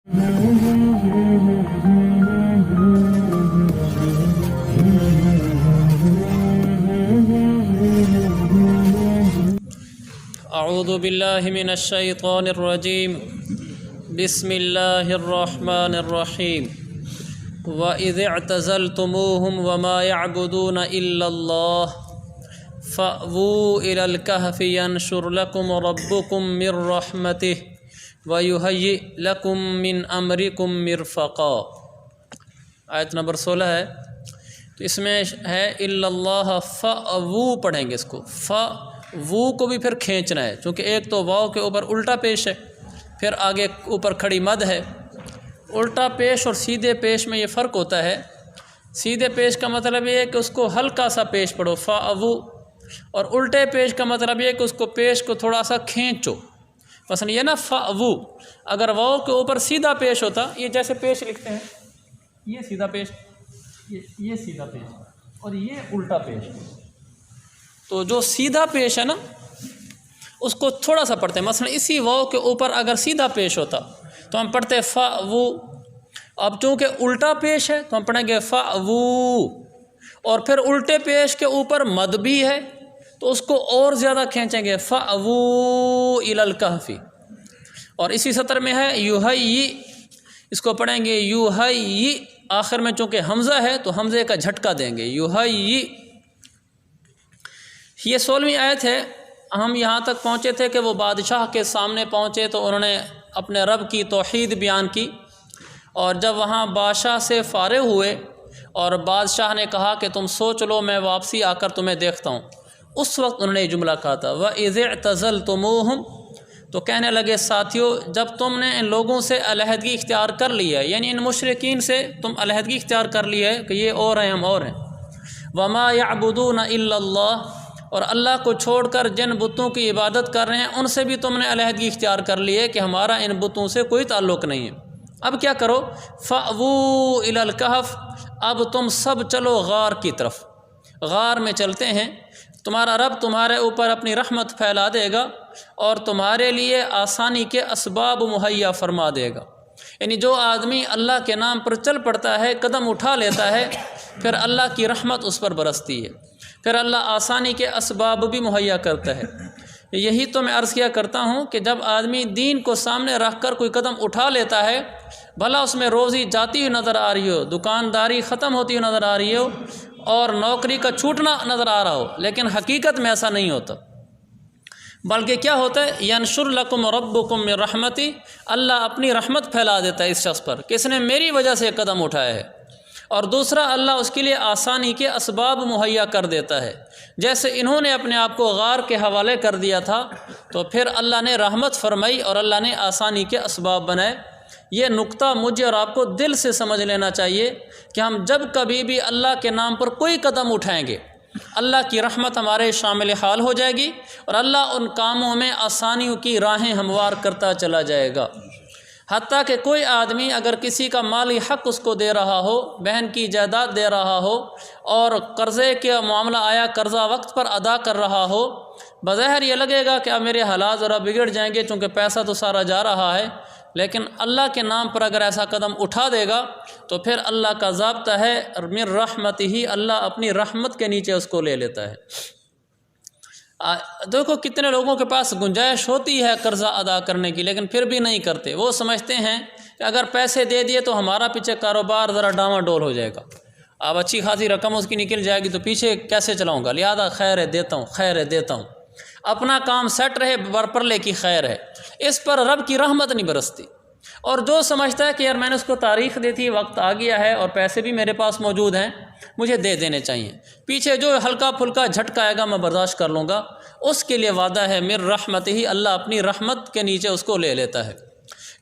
اعوذ باللہ من الشیطان الرجیم بسم اللہ الرحمن الرحیم وَإِذِ اعْتَزَلْتُمُوهُمْ وَمَا يَعْبُدُونَ إِلَّا اللَّهَ فَأْوُوا إِلَى الْكَهْفِ يَنشُرْ لَكُمْ رَبُّكُمْ مِنْ رَحْمَتِهِ وَيُهَيِّئْ لَكُمْ مِنْ أَمْرِكُمْ مِرْفَقًا۔ آیت نمبر 16 ہے، تو اس میں ہے إِلَّا اللَّهَ فَأْوُوا پڑھیں گے اس کو، فَأْوُوا کو بھی پھر کھینچنا ہے، چونکہ ایک تو واو کے اوپر الٹا پیش ہے، پھر آگے اوپر کھڑی مد ہے۔ الٹا پیش اور سیدھے پیش میں یہ فرق ہوتا ہے۔ سیدھے پیش کا مطلب یہ ہے کہ اس کو ہلکا سا پیش پڑھو فاؤ، اور الٹے پیش کا مطلب یہ ہے کہ اس کو پیش کو تھوڑا سا کھینچو۔ مثلا یہ نا فاؤ، اگر واو کے اوپر سیدھا پیش ہوتا، یہ جیسے پیش لکھتے ہیں، یہ سیدھا پیش، یہ سیدھا پیش اور یہ الٹا پیش، تو جو سیدھا پیش ہے نا اس کو تھوڑا سا پڑھتے ہیں۔ مثلا اسی واو کے اوپر اگر سیدھا پیش ہوتا تو ہم پڑھتے فاؤ، اب چونکہ الٹا پیش ہے تو ہم پڑھیں گے فاؤ، اور پھر الٹے پیش کے اوپر مد بھی ہے تو اس کو اور زیادہ کھینچیں گے فاؤ الی الکہف۔ اور اسی سطر میں ہے یوہی، اس کو پڑھیں گے یوہی، آخر میں چونکہ حمزہ ہے تو حمزے کا جھٹکا دیں گے یوہی۔ یہ 16ویں آیت ہے۔ ہم یہاں تک پہنچے تھے کہ وہ بادشاہ کے سامنے پہنچے تو انہوں نے اپنے رب کی توحید بیان کی، اور جب وہاں بادشاہ سے فارغ ہوئے اور بادشاہ نے کہا کہ تم سوچ لو، میں واپسی آ کر تمہیں دیکھتا ہوں، اس وقت انہوں نے یہ جملہ کہا تھا وَإِذِ اعْتَزَلْتُمُوهُمْ، تو کہنے لگے ساتھیو جب تم نے ان لوگوں سے علیحدگی اختیار کر لی ہے، یعنی ان مشرکین سے تم علیحدگی اختیار کر لی ہے کہ یہ اور ہیں ہم اور ہیں، وَمَا يَعْبُدُونَ إِلَّا اللَّهِ، اور اللہ کو چھوڑ کر جن بتوں کی عبادت کر رہے ہیں ان سے بھی تم نے علیحدگی اختیار کر لی ہے کہ ہمارا ان بتوں سے کوئی تعلق نہیں ہے۔ اب کیا کرو، فَأْوُوا إِلَى الْكَهْفِ، اب تم سب چلو غار کی طرف، غار میں چلتے ہیں، تمہارا رب تمہارے اوپر اپنی رحمت پھیلا دے گا اور تمہارے لیے آسانی کے اسباب مہیا فرما دے گا۔ یعنی جو آدمی اللہ کے نام پر چل پڑتا ہے، قدم اٹھا لیتا ہے، پھر اللہ کی رحمت اس پر برستی ہے، پھر اللہ آسانی کے اسباب بھی مہیا کرتا ہے۔ یہی تو میں عرض کیا کرتا ہوں کہ جب آدمی دین کو سامنے رکھ کر کوئی قدم اٹھا لیتا ہے، بھلا اس میں روزی جاتی ہوئی نظر آ رہی ہو، دکانداری ختم ہوتی ہوئی نظر آ رہی ہو، اور نوکری کا چھوٹنا نظر آ رہا ہو، لیکن حقیقت میں ایسا نہیں ہوتا، بلکہ کیا ہوتا ہے، ینشر لکم ربکم من رحمتی، اللہ اپنی رحمت پھیلا دیتا ہے اس شخص پر کہ اس نے میری وجہ سے قدم اٹھایا ہے، اور دوسرا اللہ اس کے لیے آسانی کے اسباب مہیا کر دیتا ہے۔ جیسے انہوں نے اپنے آپ کو غار کے حوالے کر دیا تھا تو پھر اللہ نے رحمت فرمائی اور اللہ نے آسانی کے اسباب بنائے۔ یہ نقطہ مجھے اور آپ کو دل سے سمجھ لینا چاہیے کہ ہم جب کبھی بھی اللہ کے نام پر کوئی قدم اٹھائیں گے، اللہ کی رحمت ہمارے شامل حال ہو جائے گی اور اللہ ان کاموں میں آسانیوں کی راہیں ہموار کرتا چلا جائے گا۔ حتیٰ کہ کوئی آدمی اگر کسی کا مالی حق اس کو دے رہا ہو، بہن کی جائیداد دے رہا ہو، اور قرضے کا معاملہ آیا، قرضہ وقت پر ادا کر رہا ہو، بظاہر یہ لگے گا کہ اب میرے حالات ذرا بگڑ جائیں گے چونکہ پیسہ تو سارا جا رہا ہے، لیکن اللہ کے نام پر اگر ایسا قدم اٹھا دے گا تو پھر اللہ کا ضابطہ ہے من رحمتہ، اللہ اپنی رحمت کے نیچے اس کو لے لیتا ہے۔ دیکھو کتنے لوگوں کے پاس گنجائش ہوتی ہے قرضہ ادا کرنے کی، لیکن پھر بھی نہیں کرتے۔ وہ سمجھتے ہیں کہ اگر پیسے دے دیے تو ہمارا پیچھے کاروبار ذرا ڈاواں ڈول ہو جائے گا، اب اچھی خاصی رقم اس کی نکل جائے گی تو پیچھے کیسے چلاؤں گا، لہذا خیر ہے دیتا ہوں، خیر ہے دیتا ہوں، اپنا کام سیٹ رہے، برپرلے کی خیر ہے، اس پر رب کی رحمت نہیں برستی۔ اور جو سمجھتا ہے کہ یار میں نے اس کو تاریخ دی تھی، وقت آ گیا ہے اور پیسے بھی میرے پاس موجود ہیں، مجھے دے دینے چاہیے، پیچھے جو ہلکا پھلکا جھٹکا آئے گا میں برداشت کر لوں گا، اس کے لیے وعدہ ہے من رحمتہ، اللہ اپنی رحمت کے نیچے اس کو لے لیتا ہے۔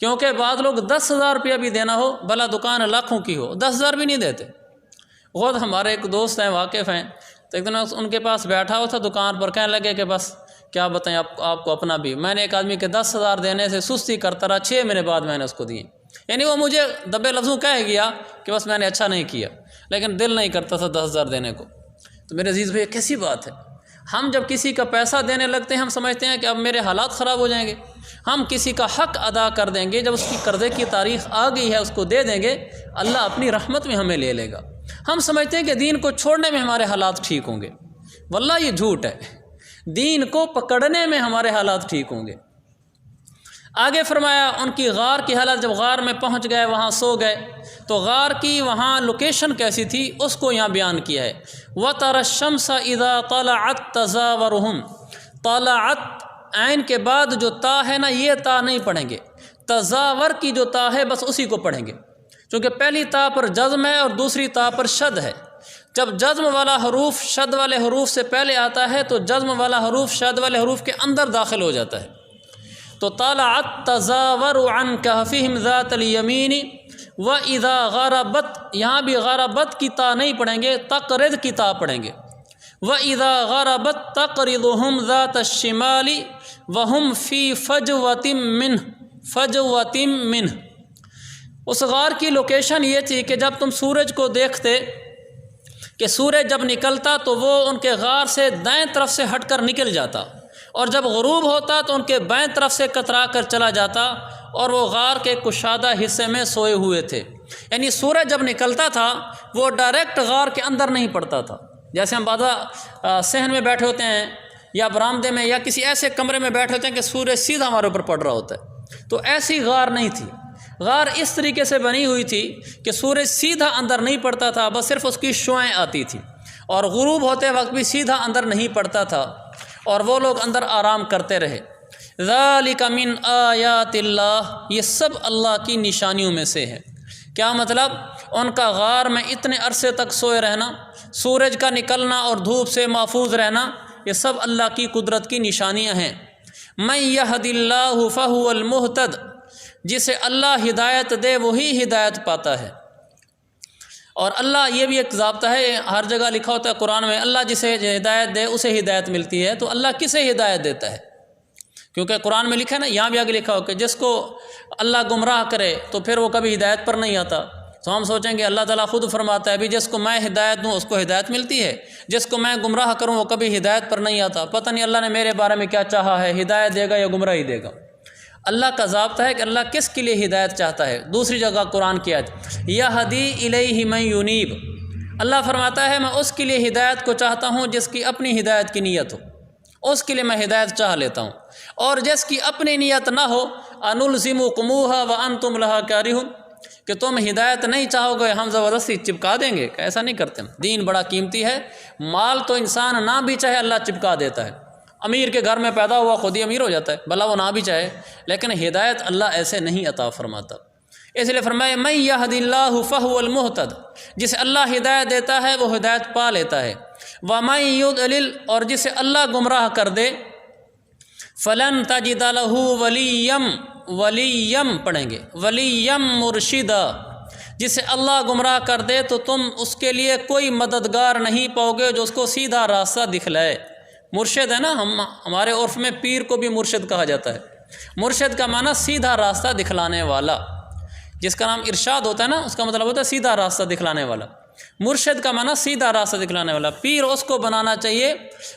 کیونکہ بعض لوگ 10,000 روپیہ بھی دینا ہو، بھلا دکان لاکھوں کی ہو، 10,000 بھی نہیں دیتے۔ خود ہمارے ایک دوست ہیں، واقف ہیں، تو ایک دن ان کے پاس بیٹھا ہوا تھا دکان پر، کہنے لگے کہ بس کیا بتائیں آپ کو اپنا بھی، میں نے ایک آدمی کے 10,000 دینے سے سستی کرتا رہا، 6 مہینے بعد میں نے اس کو دیے۔ یعنی وہ مجھے دبے لفظوں کہہ گیا کہ بس میں نے اچھا نہیں کیا، لیکن دل نہیں کرتا تھا 10,000 دینے کو۔ تو میرے عزیز بھائی کیسی بات ہے، ہم جب کسی کا پیسہ دینے لگتے ہیں ہم سمجھتے ہیں کہ اب میرے حالات خراب ہو جائیں گے، ہم کسی کا حق ادا کر دیں گے، جب اس کی قرضے کی تاریخ آ گئی ہے اس کو دے دیں گے، اللہ اپنی رحمت میں ہمیں لے لے گا۔ ہم سمجھتے ہیں کہ دین کو چھوڑنے میں ہمارے حالات ٹھیک ہوں گے، واللہ یہ جھوٹ ہے، دین کو پکڑنے میں ہمارے حالات ٹھیک ہوں گے۔ آگے فرمایا ان کی غار کی حالت، جب غار میں پہنچ گئے وہاں سو گئے تو غار کی وہاں لوکیشن کیسی تھی اس کو یہاں بیان کیا ہے۔ وَتَرَى الشَّمْسَ إِذَا طَلَعَتْ تَزَاوَرُهُمْ، طَلَعَتْ عین کے بعد جو تا ہے نا، یہ تا نہیں پڑھیں گے، تزاور کی جو تا ہے بس اسی کو پڑھیں گے، چونکہ پہلی تا پر جزم ہے اور دوسری تا پر شد ہے۔ جب جزم والا حروف شد والے حروف سے پہلے آتا ہے تو جزم والا حروف شد والے حروف کے اندر داخل ہو جاتا ہے۔ تو طلعت تزاور عن کہفہم ذات الیمین وَإِذَا غَرَبَتْ، یہاں بھی غربت کی تا نہیں پڑھیں گے، تقرض کی تا پڑھیں گے۔ وَإِذَا غَرَبَتْ تَقْرِضُهُمْ ذَاتَ الشِّمَالِ وَهُمْ فِي فَجْوَةٍ مِّنْهُ، فَجْوَةٍ مِّنْهُ۔ اس غار کی لوکیشن یہ تھی کہ جب تم سورج کو دیکھتے کہ سورج جب نکلتا تو وہ ان کے غار سے دائیں طرف سے ہٹ کر نکل جاتا، اور جب غروب ہوتا تو ان کے بائیں طرف سے کترا کر چلا جاتا، اور وہ غار کے کشادہ حصے میں سوئے ہوئے تھے۔ یعنی سورج جب نکلتا تھا وہ ڈائریکٹ غار کے اندر نہیں پڑتا تھا، جیسے ہم بعض صحن میں بیٹھے ہوتے ہیں یا برآمدے میں یا کسی ایسے کمرے میں بیٹھے ہوتے ہیں کہ سورج سیدھا ہمارے اوپر پڑ رہا ہوتا ہے، تو ایسی غار نہیں تھی۔ غار اس طریقے سے بنی ہوئی تھی کہ سورج سیدھا اندر نہیں پڑتا تھا، بس صرف اس کی شعاعیں آتی تھیں، اور غروب ہوتے وقت بھی سیدھا اندر نہیں پڑتا تھا، اور وہ لوگ اندر آرام کرتے رہے۔ ذالک من آیات اللہ، یہ سب اللہ کی نشانیوں میں سے ہے۔ کیا مطلب؟ ان کا غار میں اتنے عرصے تک سوئے رہنا، سورج کا نکلنا اور دھوپ سے محفوظ رہنا، یہ سب اللہ کی قدرت کی نشانیاں ہیں۔ من یہد اللہ فہو المہتد، جسے اللہ ہدایت دے وہی ہدایت پاتا ہے۔ اور اللہ، یہ بھی ایک ضابطہ ہے، ہر جگہ لکھا ہوتا ہے قرآن میں، اللہ جسے ہدایت دے اسے ہدایت ملتی ہے، تو اللہ کسے ہدایت دیتا ہے؟ کیونکہ قرآن میں لکھا ہے نا، یہاں بھی آگے لکھا ہو کہ جس کو اللہ گمراہ کرے تو پھر وہ کبھی ہدایت پر نہیں آتا۔ تو ہم سوچیں گے اللہ تعالیٰ خود فرماتا ہے بھی جس کو میں ہدایت دوں اس کو ہدایت ملتی ہے، جس کو میں گمراہ کروں وہ کبھی ہدایت پر نہیں آتا۔ پتہ نہیں اللہ نے میرے بارے میں کیا چاہا ہے، ہدایت دے گا یا گمراہی دے گا۔ اللہ کا ضابطہ ہے کہ اللہ کس کے لیے ہدایت چاہتا ہے۔ دوسری جگہ قرآن کی آیت یہدی الیہ من ینیب، اللہ فرماتا ہے میں اس کے لیے ہدایت کو چاہتا ہوں جس کی اپنی ہدایت کی نیت ہو، اس کے لیے میں ہدایت چاہ لیتا ہوں، اور جس کی اپنی نیت نہ ہو انلزمکموہا وانتم لہا کارہون، کہ تم ہدایت نہیں چاہو گے ہم زبردستی چپکا دیں گے، ایسا نہیں کرتے ہم۔ دین بڑا قیمتی ہے، مال تو انسان نہ بھی چاہے اللہ چپکا دیتا ہے، امیر کے گھر میں پیدا ہوا خود ہی امیر ہو جاتا ہے، بھلا وہ نہ بھی چاہے، لیکن ہدایت اللہ ایسے نہیں عطا فرماتا۔ اس لیے فرمایا من یہد اللہ فہو المہتد، جسے اللہ ہدایت دیتا ہے وہ ہدایت پا لیتا ہے۔ ومن یضلل، اور جسے اللہ گمراہ کر دے، فلن تجد لہ ولیم پڑھیں گے، ولیم مرشدا، جسے اللہ گمراہ کر دے تو تم اس کے لیے کوئی مددگار نہیں پاؤ گے جو اس کو سیدھا راستہ دکھلائے۔ مرشد ہے نا، ہمارے عرف میں پیر کو بھی مرشد کہا جاتا ہے۔ مرشد کا معنی سیدھا راستہ دکھلانے والا، جس کا نام ارشاد ہوتا ہے نا اس کا مطلب ہوتا ہے سیدھا راستہ دکھلانے والا۔ مرشد کا معنی سیدھا راستہ دکھلانے والا۔ پیر اس کو بنانا چاہیے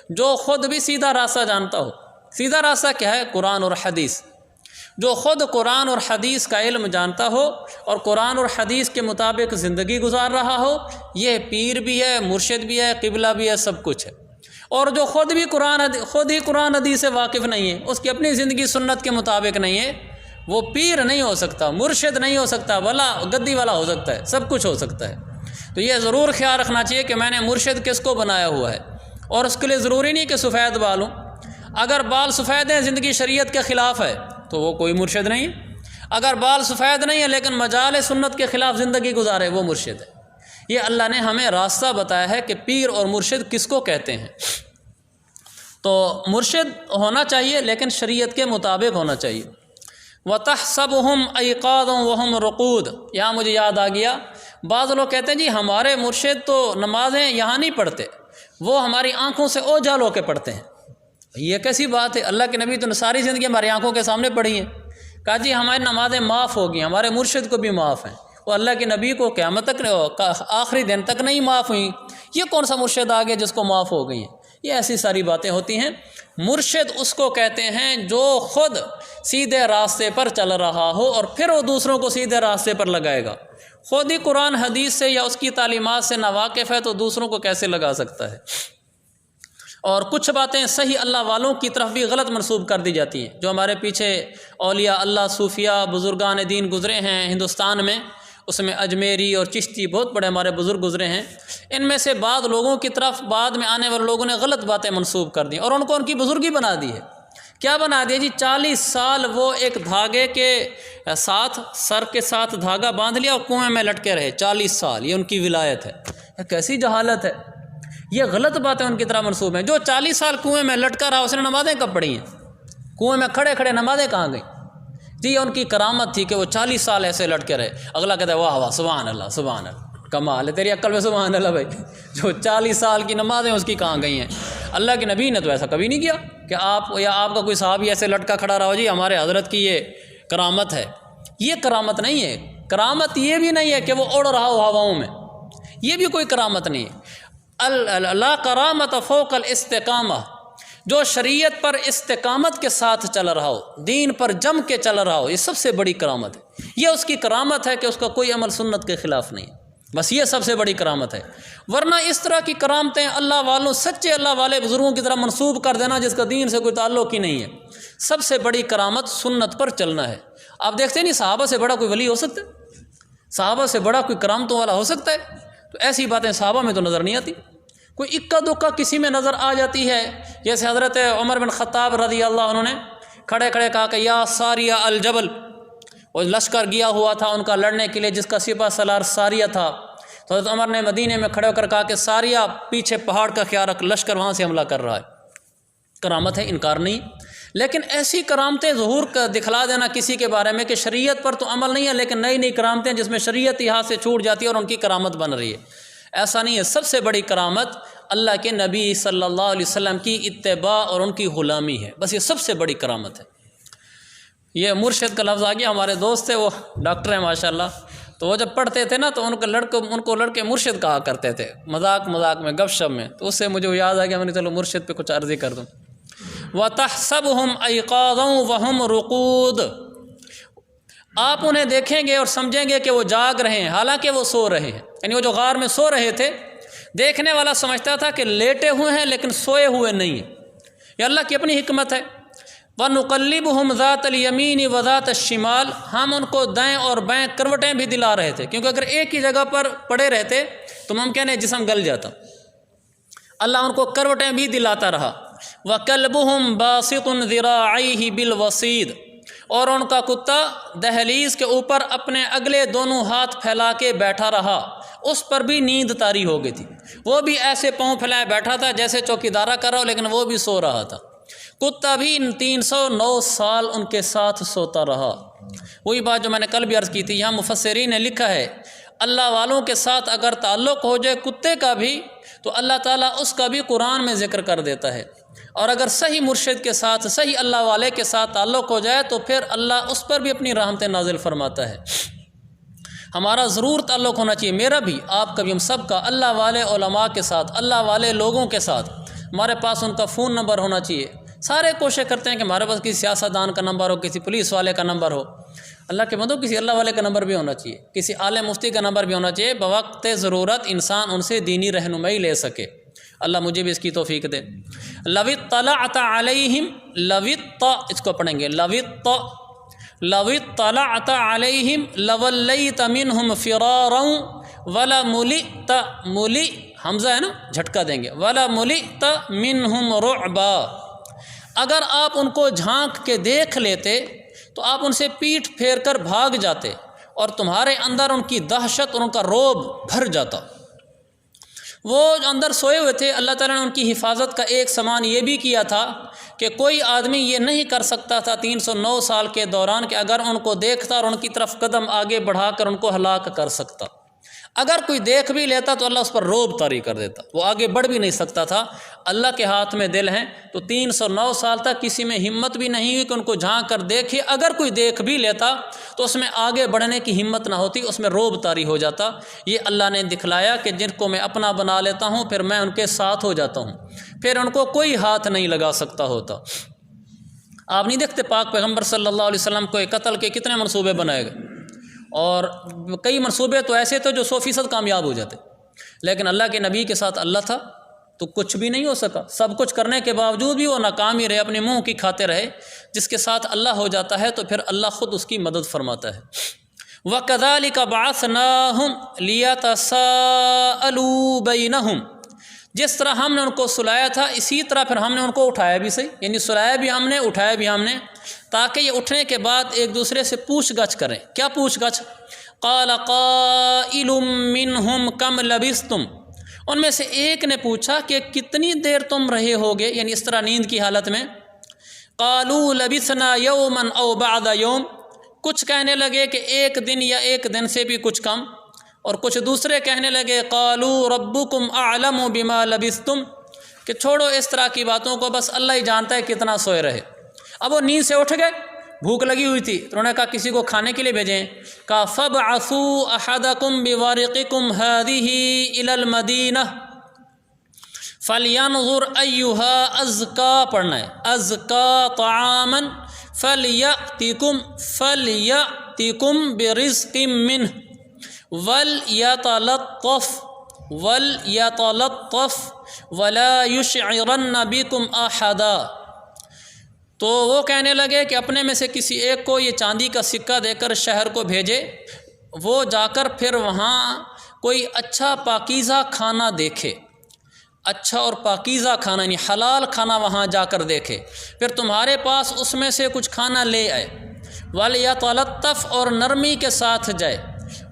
جو خود بھی سیدھا راستہ جانتا ہو۔ سیدھا راستہ کیا ہے؟ قرآن اور حدیث۔ جو خود قرآن اور حدیث کا علم جانتا ہو اور قرآن اور حدیث کے مطابق زندگی گزار رہا ہو، یہ پیر بھی ہے، مرشد بھی ہے، قبلہ بھی ہے، سب کچھ ہے۔ اور جو خود ہی قرآن حدیث سے واقف نہیں ہے، اس کی اپنی زندگی سنت کے مطابق نہیں ہے، وہ پیر نہیں ہو سکتا، مرشد نہیں ہو سکتا، ولا گدی والا ہو سکتا ہے، سب کچھ ہو سکتا ہے۔ تو یہ ضرور خیال رکھنا چاہیے کہ میں نے مرشد کس کو بنایا ہوا ہے، اور اس کے لیے ضروری نہیں کہ سفید بال ہوں۔ اگر بال سفید ہیں زندگی شریعت کے خلاف ہے تو وہ کوئی مرشد نہیں ہے، اگر بال سفید نہیں ہے لیکن مجال سنت کے خلاف زندگی گزارے وہ مرشد ہے۔ یہ اللہ نے ہمیں راستہ بتایا ہے کہ پیر اور مرشد کس کو کہتے ہیں۔ تو مرشد ہونا چاہیے لیکن شریعت کے مطابق ہونا چاہیے۔ وَتَحْسَبُهُمْ أَيْقَاظًا وَهُمْ رُقُودٌ، یہاں مجھے یاد آ گیا، بعض لوگ کہتے ہیں جی ہمارے مرشد تو نمازیں یہاں نہیں پڑھتے، وہ ہماری آنکھوں سے اوجھل ہو کے پڑھتے ہیں۔ یہ کیسی بات ہے؟ اللہ کے نبی تو ساری زندگی ہماری آنکھوں کے سامنے پڑھی ہیں۔ کہا جی ہماری نمازیں معاف ہو گئی، ہمارے مرشد کو بھی معاف ہیں، وہ اللہ کے نبی کو قیامت تک آخری دن تک نہیں معاف ہوئیں۔ یہ کون سا مرشد آ گیا جس کو معاف ہو گئی ہیں؟ یہ ایسی ساری باتیں ہوتی ہیں۔ مرشد اس کو کہتے ہیں جو خود سیدھے راستے پر چل رہا ہو اور پھر وہ دوسروں کو سیدھے راستے پر لگائے گا۔ خود ہی قرآن حدیث سے یا اس کی تعلیمات سے ناواقف ہے تو دوسروں کو کیسے لگا سکتا ہے؟ اور کچھ باتیں صحیح اللہ والوں کی طرف بھی غلط منسوب کر دی جاتی ہیں۔ جو ہمارے پیچھے اولیاء اللہ، صوفیاء، بزرگان دین گزرے ہیں ہندوستان میں، اس میں اجمیری اور چشتی بہت بڑے ہمارے بزرگ گزرے ہیں، ان میں سے بعض لوگوں کی طرف بعد میں آنے والے لوگوں نے غلط باتیں منسوب کر دیں اور ان کو ان کی بزرگی بنا دی ہے۔ کیا بنا دیا جی؟ 40 سال وہ ایک دھاگے کے ساتھ، سر کے ساتھ دھاگا باندھ لیا اور کنویں میں لٹکے رہے 40 سال، یہ ان کی ولایت ہے۔ یہ کیسی جہالت ہے! یہ غلط باتیں ان کی طرح منسوب ہیں۔ جو 40 سال کنویں میں لٹکا رہا اس نے نمازیں کب پڑھی ہیں؟ کنویں میں کھڑے کھڑے نمازیں کہاں گئیں؟ جی یہ ان کی کرامت تھی کہ وہ 40 سال ایسے لٹکے رہے۔ اگلا کہتا ہے واہ واہ سبحان اللہ سبحان اللہ، کمال ہے تیری عقل میں سبحان اللہ بھائی، جو 40 سال کی نمازیں اس کی کہاں گئی ہیں؟ اللہ کے نبی نے تو ایسا کبھی نہیں کیا کہ آپ یا آپ کا کوئی صحابی ایسے لٹکا کھڑا رہا ہو جی ہمارے حضرت کی یہ کرامت ہے۔ یہ کرامت نہیں ہے۔ کرامت یہ بھی نہیں ہے کہ وہ اڑ رہا ہو ہواؤں میں، یہ بھی کوئی کرامت نہیں ہے۔ لا کرامت فوق الاستقامہ، جو شریعت پر استقامت کے ساتھ چل رہا ہو، دین پر جم کے چل رہا ہو، یہ سب سے بڑی کرامت ہے۔ یہ اس کی کرامت ہے کہ اس کا کوئی عمل سنت کے خلاف نہیں، بس یہ سب سے بڑی کرامت ہے۔ ورنہ اس طرح کی کرامتیں اللہ والوں، سچے اللہ والے بزرگوں کی طرح منسوب کر دینا جس کا دین سے کوئی تعلق ہی نہیں ہے۔ سب سے بڑی کرامت سنت پر چلنا ہے۔ آپ دیکھتے نہیں صحابہ سے بڑا کوئی ولی ہو سکتا ہے؟ صحابہ سے بڑا کوئی کرامتوں والا ہو سکتا ہے؟ تو ایسی باتیں صحابہ میں تو نظر نہیں آتی۔ کوئی اکا دکا کسی میں نظر آ جاتی ہے، جیسے حضرت عمر بن خطاب رضی اللہ عنہ نے کھڑے کھڑے کہا کہ یا ساریہ الجبل، وہ لشکر گیا ہوا تھا ان کا لڑنے کے لیے جس کا سپہ سالار ساریہ تھا، تو حضرت عمر نے مدینے میں کھڑے ہو کر کہا کہ ساریہ پیچھے پہاڑ کا خیال رکھ، لشکر وہاں سے حملہ کر رہا ہے۔ کرامت ہے، انکار نہیں، لیکن ایسی کرامتیں ظہور دکھلا دینا کسی کے بارے میں کہ شریعت پر تو عمل نہیں ہے لیکن نئی نئی کرامتیں جس میں شریعت ہی ہاتھ سے چھوٹ جاتی ہے اور ان کی کرامت بن رہی ہے، ایسا نہیں ہے۔ سب سے بڑی کرامت اللہ کے نبی صلی اللہ علیہ وسلم کی اتباع اور ان کی غلامی ہے، بس یہ سب سے بڑی کرامت ہے۔ یہ مرشد کا لفظ آ گیا۔ ہمارے دوست تھے، وہ ڈاکٹر ہیں ماشاءاللہ، تو وہ جب پڑھتے تھے نا تو ان کو لڑکے مرشد کہا کرتے تھے، مذاق میں گپ شپ میں، تو اس سے مجھے یاد آ گیا، میں نے چلو مرشد پہ کچھ عرضی کر دوں۔ وَتَحْسَبُهُمْ أَيْقَاظًا وَهُمْ رُقُودٌ، آپ انہیں دیکھیں گے اور سمجھیں گے کہ وہ جاگ رہے ہیں حالانکہ وہ سو رہے ہیں، یعنی وہ جو غار میں سو رہے تھے، دیکھنے والا سمجھتا تھا کہ لیٹے ہوئے ہیں لیکن سوئے ہوئے نہیں ہیں۔ یہ اللہ کی اپنی حکمت ہے۔ وَنُقَلِّبُهُمْ ذَاتَ الْيَمِينِ وَذَاتَ الشِّمَالِ، ہم ان کو دائیں اور بائیں کروٹیں بھی دلا رہے تھے، کیونکہ اگر ایک ہی جگہ پر پڑے رہتے تو ممکن ہے جسم گل جاتا۔ اللہ ان کو کروٹیں بھی دلاتا رہا۔ وَكَلْبُهُمْ بَاسِطٌ ذِرَاعَيْهِ بِالْوَصِيدِ، اور ان کا کتا دہلیز کے اوپر اپنے اگلے دونوں ہاتھ پھیلا کے بیٹھا رہا، اس پر بھی نیند طاری ہو گئی تھی، وہ بھی ایسے پاؤں پھیلائے بیٹھا تھا جیسے چوکیدارہ کر رہا ہو، لیکن وہ بھی سو رہا تھا۔ کتا بھی 309 سال ان کے ساتھ سوتا رہا۔ وہی بات جو میں نے کل بھی عرض کی تھی، یہاں مفسرین نے لکھا ہے اللہ والوں کے ساتھ اگر تعلق ہو جائے کتے کا بھی تو اللہ تعالیٰ اس کا بھی قرآن میں ذکر کر دیتا ہے، اور اگر صحیح مرشد کے ساتھ، صحیح اللہ والے کے ساتھ تعلق ہو جائے تو پھر اللہ اس پر بھی اپنی رحمتیں نازل فرماتا ہے۔ ہمارا ضرور تعلق ہونا چاہیے، میرا بھی، آپ کا بھی، ہم سب کا اللہ والے علماء کے ساتھ، اللہ والے لوگوں کے ساتھ۔ ہمارے پاس ان کا فون نمبر ہونا چاہیے۔ سارے کوشش کرتے ہیں کہ ہمارے پاس کسی سیاستدان کا نمبر ہو، کسی پولیس والے کا نمبر ہو، اللہ کے بندو کسی اللہ والے کا نمبر بھی ہونا چاہیے، کسی عالم مفتی کا نمبر بھی ہونا چاہیے، بوقت ضرورت انسان ان سے دینی رہنمائی لے سکے۔ اللہ مجھے بھی اس کی توفیق دے۔ لَوِ اطَّلَعْتَ عَلَيْهِمْ، اس کو پڑھیں گے، لَوِ اطَّلَعْتَ عَلَيْهِمْ لَوَلَّيْتَ مِنْهُمْ فِرَارًا وَلَمُلِئْتَ، مُلِئ حمزہ ہے نا، جھٹکا دیں گے، وَلَمُلِئْتَ مِنْهُمْ رُعْبًا، اگر آپ ان کو جھانک کے دیکھ لیتے تو آپ ان سے پیٹھ پھیر کر بھاگ جاتے اور تمہارے اندر ان کی دہشت اور ان کا رعب بھر جاتا۔ وہ اندر سوئے ہوئے تھے، اللہ تعالیٰ نے ان کی حفاظت کا ایک سامان یہ بھی کیا تھا کہ کوئی آدمی یہ نہیں کر سکتا تھا 309 سال کے دوران کہ اگر ان کو دیکھتا اور ان کی طرف قدم آگے بڑھا کر ان کو ہلاک کر سکتا۔ اگر کوئی دیکھ بھی لیتا تو اللہ اس پر روب طاری کر دیتا، وہ آگے بڑھ بھی نہیں سکتا تھا۔ اللہ کے ہاتھ میں دل ہیں، تو 309 سال تک کسی میں ہمت بھی نہیں ہوئی کہ ان کو جھانک کر دیکھے۔ اگر کوئی دیکھ بھی لیتا تو اس میں آگے بڑھنے کی ہمت نہ ہوتی، اس میں روب طاری ہو جاتا۔ یہ اللہ نے دکھلایا کہ جن کو میں اپنا بنا لیتا ہوں پھر میں ان کے ساتھ ہو جاتا ہوں، پھر ان کو کوئی ہاتھ نہیں لگا سکتا ہوتا۔ آپ نہیں دیکھتے پاک پیغمبر صلی اللہ علیہ وسلم کو قتل کے کتنے منصوبے بنائے گئے، اور کئی منصوبے تو ایسے تھے جو 100% کامیاب ہو جاتے، لیکن اللہ کے نبی کے ساتھ اللہ تھا تو کچھ بھی نہیں ہو سکا۔ سب کچھ کرنے کے باوجود بھی وہ ناکام ہی رہے، اپنے منہ کی کھاتے رہے۔ جس کے ساتھ اللہ ہو جاتا ہے تو پھر اللہ خود اس کی مدد فرماتا ہے۔ وَكَذَلِكَ بَعَثْنَاهُمْ لِيَتَسَاءَلُوا بَيْنَهُمْ، جس طرح ہم نے ان کو سلایا تھا اسی طرح پھر ہم نے ان کو اٹھایا بھی، صحیح، یعنی سلایا بھی ہم نے، اٹھایا بھی ہم نے، تاکہ یہ اٹھنے کے بعد ایک دوسرے سے پوچھ گچھ کریں۔ کیا پوچھ گچھ؟ قال قائل منہم کم لبثتم، ان میں سے ایک نے پوچھا کہ کتنی دیر تم رہے ہوگے، یعنی اس طرح نیند کی حالت میں۔ قالوا لبثنا یوما او بعد یوم، کچھ کہنے لگے کہ ایک دن یا ایک دن سے بھی کچھ کم، اور کچھ دوسرے کہنے لگے قالوا ربکم اعلم بما لبثتم، کہ چھوڑو اس طرح کی باتوں کو، بس اللہ ہی جانتا ہے کتنا سوئے رہے۔ اب وہ نیند سے اٹھ گئے، بھوک لگی ہوئی تھی، تو انہوں نے کہا کسی کو کھانے کے لیے بھیجیں۔ کہا فَابْعَثُوا أَحَدَكُمْ بِوَارِقِكُمْ هَذِهِ إِلَى الْمَدِينَةِ فَلْيَنْظُرْ أَيُّهَا أَزْكَىٰ، پڑھنا ہے، أَزْكَىٰ طَعَامًا فَلْيَأْتِكُمْ بِرِزْقٍ مِّنْهُ وَلْيَتَلَطَّفْ وَلَا يُشْعِرَنَّ بِكُمْ أَحَدًا۔ تو وہ کہنے لگے کہ اپنے میں سے کسی ایک کو یہ چاندی کا سکہ دے کر شہر کو بھیجے، وہ جا کر پھر وہاں کوئی اچھا پاکیزہ کھانا دیکھے، اچھا اور پاکیزہ کھانا یعنی حلال کھانا وہاں جا کر دیکھے، پھر تمہارے پاس اس میں سے کچھ کھانا لے آئے۔ وَلْيَتَلَطَّفْ، اور نرمی کے ساتھ جائے۔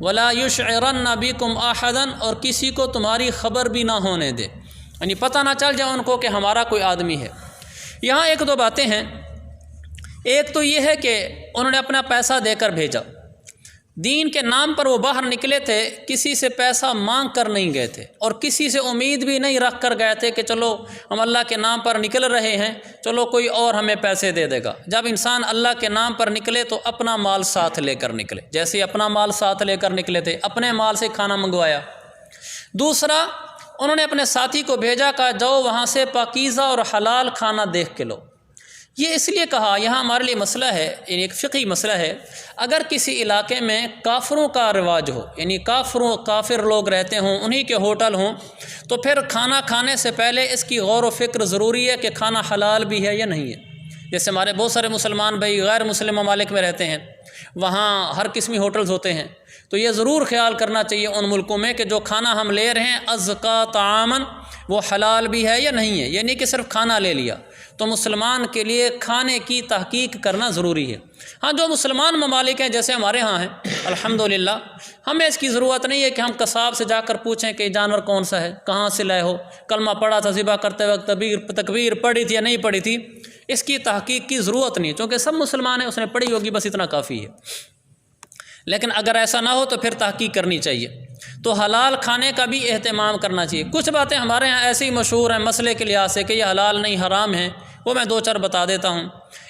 وَلَا يُشْعِرَنَّ بِكُمْ أَحَدًا، اور کسی کو تمہاری خبر بھی نہ ہونے دے، یعنی پتہ نہ چل جائے ان کو کہ ہمارا کوئی آدمی ہے۔ یہاں ایک دو باتیں ہیں۔ ایک تو یہ ہے کہ انہوں نے اپنا پیسہ دے کر بھیجا، دین کے نام پر وہ باہر نکلے تھے، کسی سے پیسہ مانگ کر نہیں گئے تھے، اور کسی سے امید بھی نہیں رکھ کر گئے تھے کہ چلو ہم اللہ کے نام پر نکل رہے ہیں، چلو کوئی اور ہمیں پیسے دے دے گا۔ جب انسان اللہ کے نام پر نکلے تو اپنا مال ساتھ لے کر نکلے، جیسے اپنا مال ساتھ لے کر نکلے تھے، اپنے مال سے کھانا منگوایا۔ دوسرا، انہوں نے اپنے ساتھی کو بھیجا، کہا جاؤ وہاں سے پاکیزہ اور حلال کھانا دیکھ کے لو۔ یہ اس لیے کہا، یہاں ہمارے لیے مسئلہ ہے، یعنی ایک فقہی مسئلہ ہے، اگر کسی علاقے میں کافروں کا رواج ہو، یعنی کافر لوگ رہتے ہوں، انہی کے ہوٹل ہوں، تو پھر کھانا کھانے سے پہلے اس کی غور و فکر ضروری ہے کہ کھانا حلال بھی ہے یا نہیں ہے۔ جیسے ہمارے بہت سارے مسلمان بھائی غیر مسلم ممالک میں رہتے ہیں، وہاں ہر قسمی ہوٹلز ہوتے ہیں، تو یہ ضرور خیال کرنا چاہیے ان ملکوں میں کہ جو کھانا ہم لے رہے ہیں ازکا طعامن، وہ حلال بھی ہے یا نہیں ہے، یہ نہیں کہ صرف کھانا لے لیا۔ تو مسلمان کے لیے کھانے کی تحقیق کرنا ضروری ہے۔ ہاں جو مسلمان ممالک ہیں جیسے ہمارے ہاں ہیں الحمدللہ، ہمیں اس کی ضرورت نہیں ہے کہ ہم قصاب سے جا کر پوچھیں کہ جانور کون سا ہے، کہاں سے لائے ہو، کلمہ پڑھا تھا ذبح کرتے وقت، تکبیر پڑھی تھی یا نہیں پڑھی تھی، اس کی تحقیق کی ضرورت نہیں، چونکہ سب مسلمان ہیں، اس نے پڑھی ہوگی، بس اتنا کافی ہے۔ لیکن اگر ایسا نہ ہو تو پھر تحقیق کرنی چاہیے۔ تو حلال کھانے کا بھی اہتمام کرنا چاہیے۔ کچھ باتیں ہمارے ہاں ایسے ہی مشہور ہیں مسئلے کے لحاظ سے کہ یہ حلال نہیں حرام ہیں، وہ میں دو چار بتا دیتا ہوں۔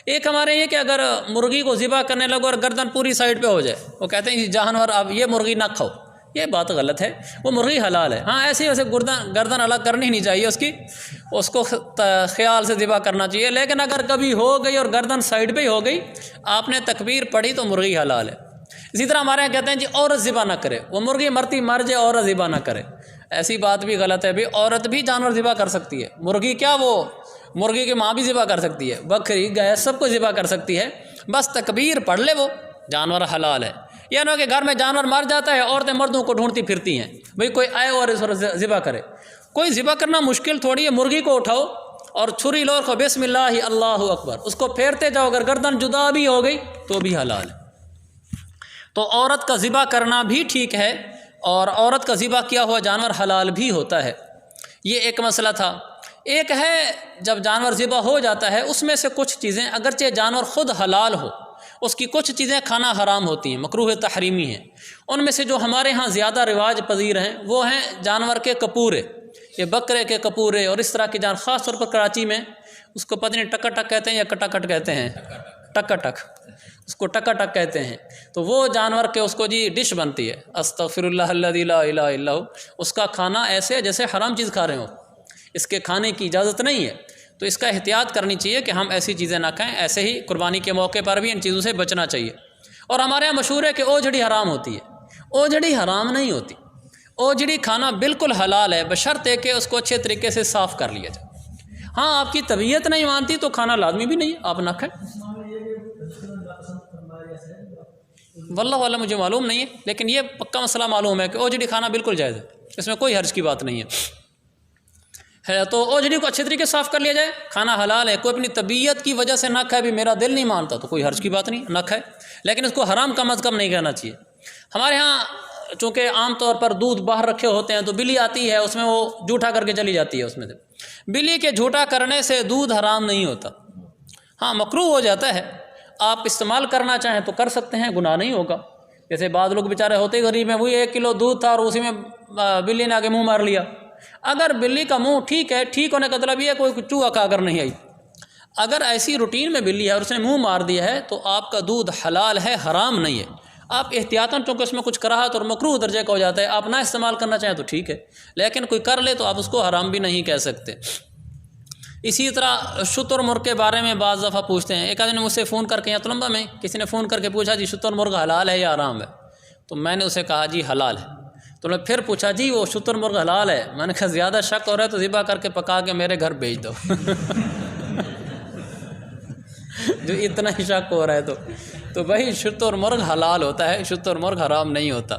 ایک ہمارے یہ کہ اگر مرغی کو ذبح کرنے لگو اور گردن پوری سائڈ پہ ہو جائے، وہ کہتے ہیں جانور اب یہ مرغی نہ کھاؤ، یہ بات غلط ہے، وہ مرغی حلال ہے۔ ہاں ایسے ویسے گردن الگ کرنی نہیں چاہیے اس کو خیال سے ذبح کرنا چاہیے، لیکن اگر کبھی ہو گئی اور گردن سائڈ پہ ہی ہو گئی، آپ نے تکبیر پڑھی تو مرغی حلال ہے۔ اسی طرح ہمارے یہاں کہتے ہیں جی عورت ذبح نہ کرے، وہ مرغی مرتی مر جائے، عورت ذبح نہ کرے، ایسی بات بھی غلط ہے بھی، عورت بھی جانور ذبح کر سکتی ہے، مرغی کیا وہ مرغی کی ماں بھی ذبح کر سکتی ہے، بکری گائے سب کو ذبح کر سکتی ہے، بس تکبیر پڑھ لے، وہ جانور حلال ہے۔ یہ نہ کہ گھر میں جانور مر جاتا ہے، عورتیں مردوں کو ڈھونڈتی پھرتی ہیں بھئی کوئی آئے اور اس ذبح کرے۔ کوئی ذبح کرنا مشکل تھوڑی ہے، مرغی کو اٹھاؤ اور چھری لو اور بسم اللہ اللہ اکبر، اس کو پھیرتے جاؤ، اگر گردن جدا بھی ہو گئی تو بھی حلال ہے۔ تو عورت کا ذبح کرنا بھی ٹھیک ہے، اور عورت کا ذبح کیا ہوا جانور حلال بھی ہوتا ہے، یہ ایک مسئلہ تھا۔ ایک ہے جب جانور ذبح ہو جاتا ہے، اس میں سے کچھ چیزیں اگرچہ جانور خود حلال ہو اس کی کچھ چیزیں کھانا حرام ہوتی ہیں، مکروہ تحریمی ہیں۔ ان میں سے جو ہمارے ہاں زیادہ رواج پذیر ہیں وہ ہیں جانور کے کپورے، یہ بکرے کے کپورے اور اس طرح کے جانور، خاص طور پر کراچی میں اس کو پتہ نہیں ٹکا ٹک کہتے ہیں یا کٹا کٹ کہتے ہیں، ٹکا ٹک، اس کو ٹکا ٹک کہتے ہیں۔ تو وہ جانور کے اس کو جی ڈش بنتی ہے، استغفر اللہ الذی لا الہ الا ہو، اس کا کھانا ایسے جیسے حرام چیز کھا رہے ہو، اس کے کھانے کی اجازت نہیں ہے۔ تو اس کا احتیاط کرنی چاہیے کہ ہم ایسی چیزیں نہ کھائیں۔ ایسے ہی قربانی کے موقع پر بھی ان چیزوں سے بچنا چاہیے۔ اور ہمارے یہاں مشہور ہے کہ اوجھڑی حرام ہوتی ہے، اوجھڑی حرام نہیں ہوتی، اوجھڑی کھانا بالکل حلال ہے، بشرطے کہ اس کو اچھے طریقے سے صاف کر لیا جائے۔ ہاں آپ کی طبیعت نہیں مانتی تو کھانا لازمی بھی نہیں ہے، آپ نہ کھائیں۔ واللہ اعلم، مجھے معلوم نہیں ہے، لیکن یہ پکا مسئلہ معلوم ہے کہ اوجھڑی کھانا بالکل جائز ہے، اس میں کوئی حرج کی بات نہیں ہے۔ تو اوجھڑی کو اچھے طریقے سے صاف کر لیا جائے، کھانا حلال ہے۔ کوئی اپنی طبیعت کی وجہ سے نہ کھائے، بھی میرا دل نہیں مانتا تو کوئی حرج کی بات نہیں، نہ کھائے، لیکن اس کو حرام کم از کم نہیں کہنا چاہیے۔ ہمارے ہاں چونکہ عام طور پر دودھ باہر رکھے ہوتے ہیں تو بلی آتی ہے، اس میں وہ جھوٹا کر کے چلی جاتی ہے، اس میں سے بلی کے جھوٹا کرنے سے دودھ حرام نہیں ہوتا، ہاں مکروہ ہو جاتا ہے۔ آپ استعمال کرنا چاہیں تو کر سکتے ہیں، گناہ نہیں ہوگا۔ جیسے بعض لوگ بیچارے ہوتے غریب ہیں، وہی 1 کلو دودھ تھا اور اسی میں بلی نے آگے منہ مار لیا۔ اگر بلی کا منہ ٹھیک ہے، ٹھیک ہونے کا مطلب یہ ہے کوئی چوہا کھا کر نہیں آئی۔ اگر ایسی روٹین میں بلی ہے اور اس نے منہ مار دیا ہے تو آپ کا دودھ حلال ہے، حرام نہیں ہے۔ آپ احتیاطاً چونکہ اس میں کچھ کراہت اور مکروہ درجے کا ہو جاتا ہے، آپ نہ استعمال کرنا چاہیں تو ٹھیک ہے، لیکن کوئی کر لے تو آپ اس کو حرام بھی نہیں کہہ سکتے۔ اسی طرح شتر مرغ کے بارے میں بعض دفعہ پوچھتے ہیں۔ ایک آدمی نے مجھ سے فون کر کے، یہاں طلبہ میں کسی نے فون کر کے پوچھا جی شتر مرغ حلال ہے یا حرام ہے؟ تو میں نے اسے کہا جی حلال ہے۔ تو میں پھر پوچھا جی وہ شتر مرغ حلال ہے؟ میں نے کہا زیادہ شک ہو رہا ہے تو ذبح کر کے پکا کے میرے گھر بھیج دو۔ جو اتنا ہی شک ہو رہا ہے تو بھائی شتر مرغ حلال ہوتا ہے، شتر مرغ حرام نہیں ہوتا۔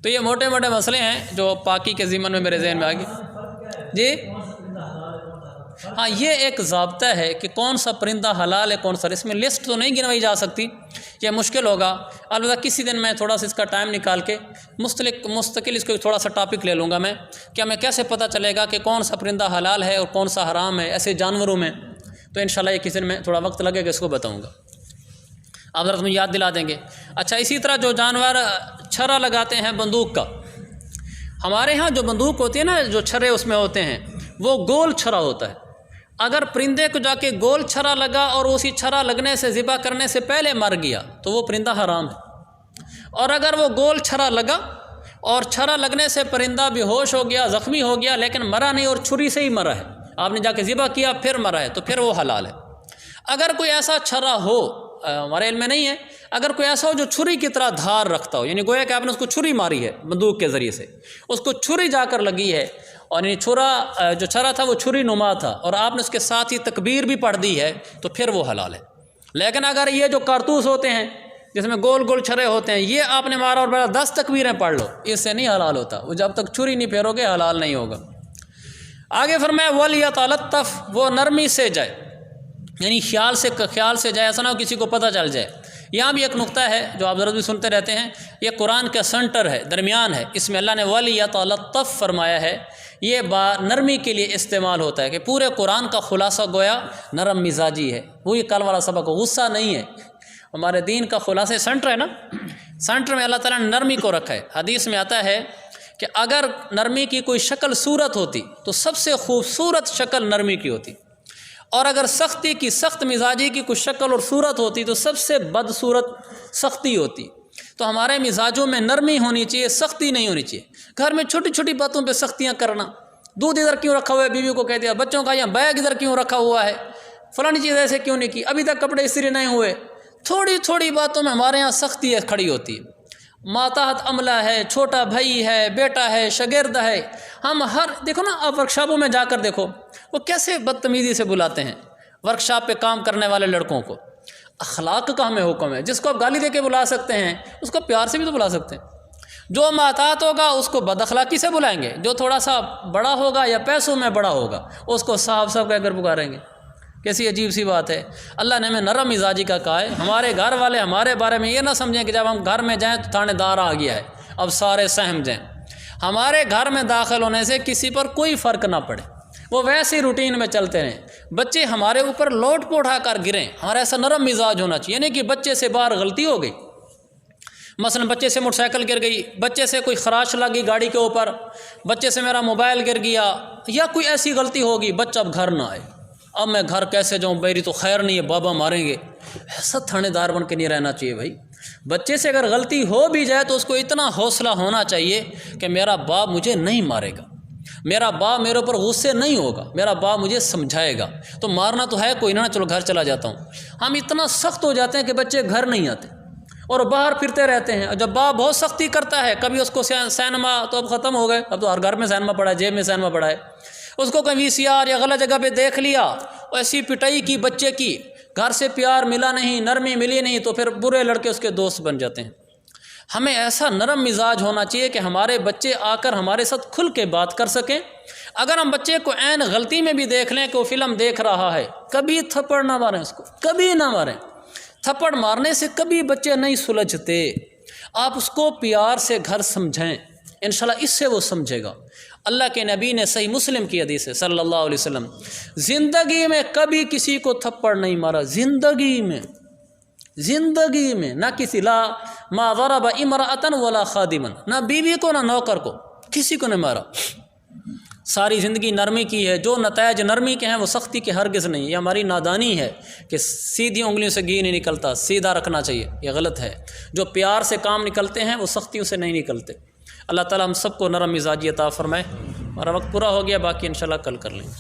تو یہ موٹے موٹے مسئلے ہیں جو پاکی کے ضمن میں میرے ذہن میں آ گئے۔ جی ہاں، یہ ایک ضابطہ ہے کہ کون سا پرندہ حلال ہے کون سا، اس میں لسٹ تو نہیں گنوائی جا سکتی، یہ مشکل ہوگا۔ البتہ کسی دن میں تھوڑا سا اس کا ٹائم نکال کے مستقل اس کو تھوڑا سا ٹاپک لے لوں گا میں، کہ ہمیں کیسے پتہ چلے گا کہ کون سا پرندہ حلال ہے اور کون سا حرام ہے ایسے جانوروں میں۔ تو انشاءاللہ یہ کسی دن میں تھوڑا وقت لگے گا، اس کو بتاؤں گا، آپ ذرا تمہیں یاد دلا دیں گے۔ اچھا، اسی طرح جو جانور چھرا لگاتے ہیں بندوق کا، ہمارے ہاں جو بندوق ہوتی ہے نا، جو چھرے اس میں ہوتے ہیں وہ گول چھرا ہوتا ہے۔ اگر پرندے کو جا کے گول چھرا لگا اور اسی چھرا لگنے سے ذبح کرنے سے پہلے مر گیا تو وہ پرندہ حرام ہے۔ اور اگر وہ گول چھرا لگا اور چھرا لگنے سے پرندہ بے ہوش ہو گیا، زخمی ہو گیا، لیکن مرا نہیں اور چھری سے ہی مرا ہے، آپ نے جا کے ذبح کیا پھر مرا ہے، تو پھر وہ حلال ہے۔ اگر کوئی ایسا چھرا ہو، ہمارے علم میں نہیں ہے، اگر کوئی ایسا ہو جو چھری کی طرح دھار رکھتا ہو، یعنی گویا کہ آپ نے اس کو چھری ماری ہے بندوق کے ذریعے سے، اس کو چھری جا کر لگی ہے، اور یعنی جو چھرا تھا وہ چھری نما تھا، اور آپ نے اس کے ساتھ ہی تکبیر بھی پڑھ دی ہے، تو پھر وہ حلال ہے۔ لیکن اگر یہ جو کارتوس ہوتے ہیں جس میں گول گول چھرے ہوتے ہیں، یہ آپ نے مارا اور بڑا 10 تکبیریں پڑھ لو، اس سے نہیں حلال ہوتا، وہ جب تک چھری نہیں پھیرو گے حلال نہیں ہوگا۔ آگے فرمایا وَلْيَتَلَطَّفْ، وہ نرمی سے جائے، یعنی خیال سے جائے، ایسا نہ ہو کسی کو پتہ چل جائے۔ یہاں بھی ایک نقطہ ہے جو آپ ضرور بھی سنتے رہتے ہیں، یہ قرآن کا سنٹر ہے، درمیان ہے، اس میں اللہ نے وَلْيَتَلَطَّفْ فرمایا ہے، یہ نرمی کے لیے استعمال ہوتا ہے کہ پورے قرآن کا خلاصہ گویا نرم مزاجی ہے، وہی کل والا سبق، غصہ نہیں ہے، ہمارے دین کا خلاصہ سنٹر ہے نا، سنٹر میں اللہ تعالیٰ نے نرمی کو رکھا ہے۔ حدیث میں آتا ہے کہ اگر نرمی کی کوئی شکل صورت ہوتی تو سب سے خوبصورت شکل نرمی کی ہوتی، اور اگر سختی کی، سخت مزاجی کی کوئی شکل اور صورت ہوتی تو سب سے بد صورت سختی ہوتی۔ تو ہمارے مزاجوں میں نرمی ہونی چاہیے، سختی نہیں ہونی چاہیے۔ گھر میں چھوٹی چھوٹی باتوں پہ سختیاں کرنا، دودھ ادھر کیوں رکھا ہوا ہے، بیوی کو کہہ دیا، بچوں کا یہاں بیگ ادھر کیوں رکھا ہوا ہے، فلانی چیز ایسے کیوں نہیں کی، ابھی تک کپڑے استری نہیں ہوئے، تھوڑی تھوڑی باتوں میں ہمارے یہاں سختی کھڑی ہوتی ہے۔ ماتحت عملہ ہے، چھوٹا بھائی ہے، بیٹا ہے، شاگرد ہے، ہم دیکھو نا، آپ ورکشاپوں میں جا کر دیکھو وہ کیسے بدتمیزی سے بلاتے ہیں ورکشاپ پہ کام کرنے والے لڑکوں کو۔ اخلاق کا ہمیں حکم ہے، جس کو آپ گالی دے کے بلا سکتے ہیں اس کو پیار سے بھی تو بلا سکتے ہیں۔ جو ماتحت ہوگا اس کو بد اخلاقی سے بلائیں گے، جو تھوڑا سا بڑا ہوگا یا پیسوں میں بڑا ہوگا اس کو صاحب کہہ کر پکاریں گے۔ کیسی عجیب سی بات ہے۔ اللہ نے ہمیں نرم مزاجی کا کہا ہے۔ ہمارے گھر والے ہمارے بارے میں یہ نہ سمجھیں کہ جب ہم گھر میں جائیں تو تھانے دار آ گیا ہے اب سارے سہم جائیں۔ ہمارے گھر میں داخل ہونے سے کسی پر کوئی فرق نہ پڑے، وہ ویسے روٹین میں چلتے رہیں۔ بچے ہمارے اوپر لوٹ پوٹا کر گریں، ہمارا ایسا نرم مزاج ہونا چاہیے، یعنی کہ بچے سے باہر غلطی ہو گئی، مثلا بچے سے موٹر سائیکل گر گئی، بچے سے کوئی خراش لگی گاڑی کے اوپر، بچے سے میرا موبائل گر گیا، یا کوئی ایسی غلطی ہوگی، بچہ اب گھر نہ آئے، اب میں گھر کیسے جاؤں، میری تو خیر نہیں ہے، بابا ماریں گے، ایسا تھانے دار بن کے نہیں رہنا چاہیے بھائی۔ بچے سے اگر غلطی ہو بھی جائے تو اس کو اتنا حوصلہ ہونا چاہیے کہ میرا باپ مجھے نہیں مارے گا، میرا باپ میرے اوپر غصے نہیں ہوگا، میرا باپ مجھے سمجھائے گا، تو مارنا تو ہے کوئی نہ، چلو گھر چلا جاتا ہوں۔ ہم اتنا سخت ہو جاتے ہیں کہ بچے گھر نہیں آتے اور باہر پھرتے رہتے ہیں، اور جب باپ بہت سختی کرتا ہے، کبھی اس کو سینما تو اب ختم ہو گئے، اب تو ہر گھر میں سینما پڑا ہے، جیب میں سینما پڑا ہے، اس کو کہیں VCR یا غلط جگہ پہ دیکھ لیا، ایسی پٹائی کی بچے کی، گھر سے پیار ملا نہیں، نرمی ملی نہیں، تو پھر برے لڑکے اس کے دوست بن جاتے ہیں۔ ہمیں ایسا نرم مزاج ہونا چاہیے کہ ہمارے بچے آ کر ہمارے ساتھ کھل کے بات کر سکیں۔ اگر ہم بچے کو عین غلطی میں بھی دیکھ لیں کہ وہ فلم دیکھ رہا ہے، کبھی تھپڑ نہ ماریں اس کو، کبھی نہ ماریں، تھپڑ مارنے سے کبھی بچے نہیں سلجھتے، آپ اس کو پیار سے گھر سمجھائیں، انشاءاللہ اس سے وہ سمجھے گا۔ اللہ کے نبی نے صحیح مسلم کی حدیث ہے صلی اللہ علیہ وسلم، زندگی میں کبھی کسی کو تھپڑ نہیں مارا، زندگی میں نہ کسی، لا ما ضرب امرأة ولا خادما، نہ بیوی کو نہ نوکر کو، کسی کو نہیں مارا، ساری زندگی نرمی کی ہے۔ جو نتائج نرمی کے ہیں وہ سختی کے ہرگز نہیں۔ یہ ہماری نادانی ہے کہ سیدھی انگلیوں سے گھی نہیں نکلتا، سیدھا رکھنا چاہیے، یہ غلط ہے۔ جو پیار سے کام نکلتے ہیں وہ سختیوں سے نہیں نکلتے۔ اللہ تعالی ہم سب کو نرم مزاجی عطا فرمائے۔ ہمارا وقت پورا ہو گیا، باقی انشاءاللہ کل کر لیں گے۔